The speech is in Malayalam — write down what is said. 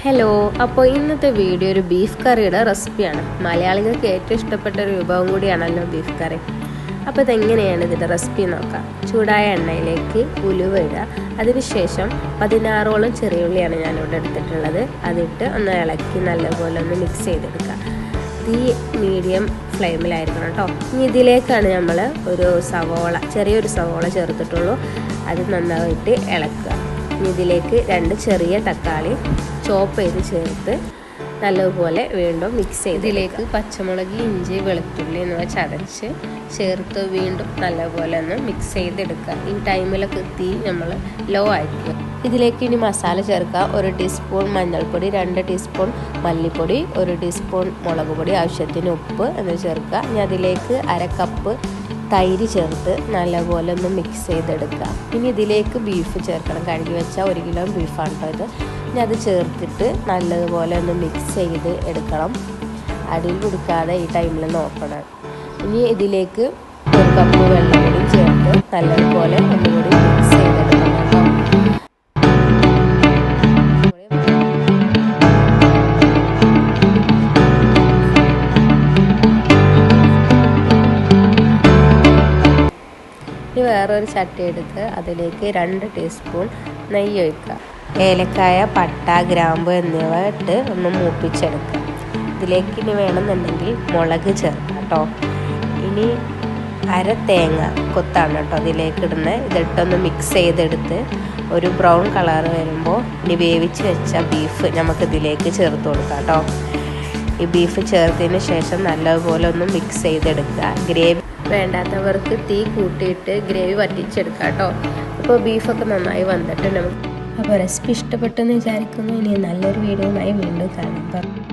ഹലോ, അപ്പോൾ ഇന്നത്തെ വീഡിയോ ഒരു ബീഫ് കറിയുടെ റെസിപ്പിയാണ്. മലയാളികൾക്ക് ഏറ്റവും ഇഷ്ടപ്പെട്ട ഒരു വിഭവം കൂടിയാണല്ലോ ബീഫ് കറി. അപ്പോൾ ഇതെങ്ങനെയാണ് ഇതിൻ്റെ റെസിപ്പി നോക്കാം. ചൂടായ എണ്ണയിലേക്ക് ഉലുവ ഇടുക. അതിനുശേഷം 16ഓളം ചെറിയുള്ളിയാണ് ഞാനിവിടെ എടുത്തിട്ടുള്ളത്. അതിട്ട് ഒന്ന് ഇളക്കി നല്ലപോലെ ഒന്ന് മിക്സ് ചെയ്തെടുക്കുക. തീ മീഡിയം ഫ്ലെയിമിലായിരിക്കണം കേട്ടോ. ഇനി ഇതിലേക്കാണ് നമ്മൾ ചെറിയൊരു സവോള ചേർത്തിട്ടുള്ളൂ. അത് നന്നായിട്ട് ഇളക്കുക. ഇനി ഇതിലേക്ക് 2 ചെറിയ തക്കാളി ചോപ്പ് ചെയ്ത് ചേർത്ത് നല്ലതുപോലെ വീണ്ടും മിക്സ് ചെയ്ത് ഇതിലേക്ക് പച്ചമുളക്, ഇഞ്ചി, വെളുത്തുള്ളി എന്നിവ ചതച്ച് ചേർത്ത് വീണ്ടും നല്ലപോലെ ഒന്ന് മിക്സ് ചെയ്തെടുക്കുക. ഈ ടൈമിലൊക്കെ തീ നമ്മൾ ലോ ആയിരിക്കും. ഇതിലേക്ക് ഇനി മസാല ചേർക്കുക. 1 ടീസ്പൂൺ മഞ്ഞൾപ്പൊടി, 2 ടീസ്പൂൺ മല്ലിപ്പൊടി, 1 ടീസ്പൂൺ മുളക് പൊടി, ആവശ്യത്തിന് ഉപ്പ് എന്ന് ചേർക്കുക. ഇനി അതിലേക്ക് 1/2 കപ്പ് തൈര് ചേർത്ത് നല്ലപോലെ ഒന്ന് മിക്സ് ചെയ്തെടുക്കുക. ഇനി ഇതിലേക്ക് ബീഫ് ചേർക്കണം. കഴുകി വെച്ച 1 കിലോ ബീഫാണ് കേട്ടോ ഇത്. ഇനി അത് ചേർത്തിട്ട് നല്ലതുപോലെ ഒന്ന് മിക്സ് ചെയ്ത് എടുക്കണം. അടിയിൽ പിടിക്കാതെ ഈ ടൈമിൽ നോക്കണം. ഇനി ഇതിലേക്ക് 1 കപ്പ് വെള്ളം കൂടി ചേർത്ത് നല്ലതുപോലെ ഒന്നുകൂടി മിക്സ് ചെയ്തെടുക്കണം കേട്ടോ. ഇനി വേറൊരു ചട്ടി എടുത്ത് അതിലേക്ക് 2 ടീസ്പൂൺ നെയ്യ് ഒഴിക്കുക. ഏലക്കായ, പട്ട, ഗ്രാമ്പ് എന്നിവ ഇട്ട് ഒന്ന് മൂപ്പിച്ചെടുക്കുക. ഇതിലേക്ക് ഇനി വേണമെന്നുണ്ടെങ്കിൽ മുളക് ചേർക്കാം കേട്ടോ. ഇനി 1/2 തേങ്ങ കൊത്താണ് കേട്ടോ ഇതിലേക്ക് ഇടുന്നത്. ഇതിട്ടൊന്ന് മിക്സ് ചെയ്തെടുത്ത് ഒരു ബ്രൗൺ കളർ വരുമ്പോൾ ഇനി വേവിച്ച് വെച്ച ബീഫ് നമുക്കിതിലേക്ക് ചേർത്ത് കൊടുക്കാം കേട്ടോ. ഈ ബീഫ് ചേർത്തതിന് ശേഷം നല്ലതുപോലെ ഒന്ന് മിക്സ് ചെയ്തെടുക്കുക. ഗ്രേവി വേണ്ടാത്തവർക്ക് തീ കൂട്ടിയിട്ട് ഗ്രേവി വറ്റിച്ചെടുക്കാം കേട്ടോ. അപ്പോൾ ബീഫൊക്കെ നന്നായി വന്നിട്ടുണ്ട്. അപ്പോൾ റെസിപ്പി ഇഷ്ടപ്പെട്ടെന്ന് വിചാരിക്കുന്നു. ഇനി നല്ലൊരു വീഡിയോയുമായി വീണ്ടും കാണാം.